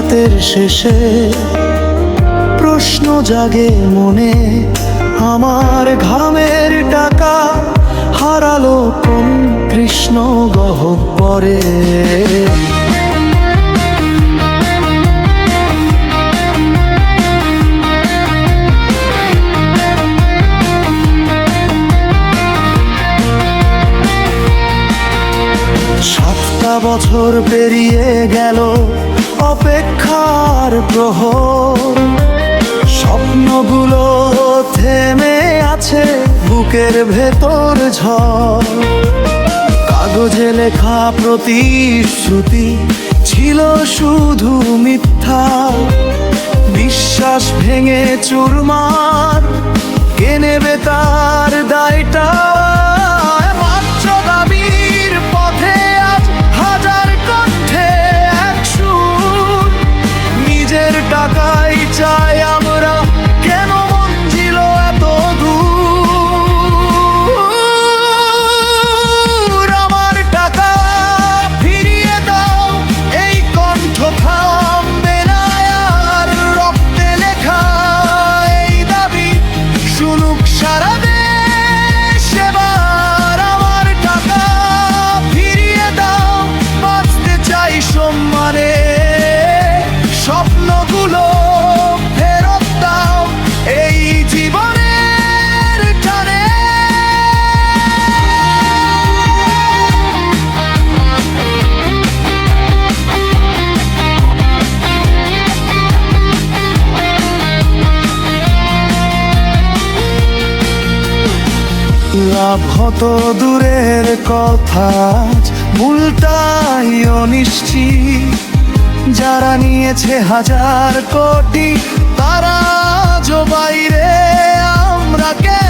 রাতের শেষে প্রশ্ন জাগে মনে, আমার ঘামের টাকা হারালো কোন কৃষ্ণ গহ্বরে। বছর পেরিয়ে গেল অপেক্ষার প্রহর, স্বপ্নগুলো থেমে আছে বুকের ভেতর ঝড়। কাগজে লেখা প্রতিশ্রুতি ছিল শুধু মিথ্যা, বিশ্বাস ভেঙে চুরমার, কে নেবে তার দায়টা? টাকাই চাই আমরা, কেন মন ছিল এত দূর? আমার টাকা ফিরিয়ে দাও, এই কণ্ঠ থামবে না আর, রক্তে লেখা এই দাবি শুনুক সারা দেশ এবার। আমার টাকা ফিরিয়ে দাও, বাঁচতে চাই সম্মানে, স্বপ্নগুলো ফেরত দাও এই জীবনের টানে। লাভ হতো দূরের কথা, ভুলটাই অনিশ্চিত, যারা নিয়েছে হাজার কোটি তারা আজও বাইরে, আমরা কে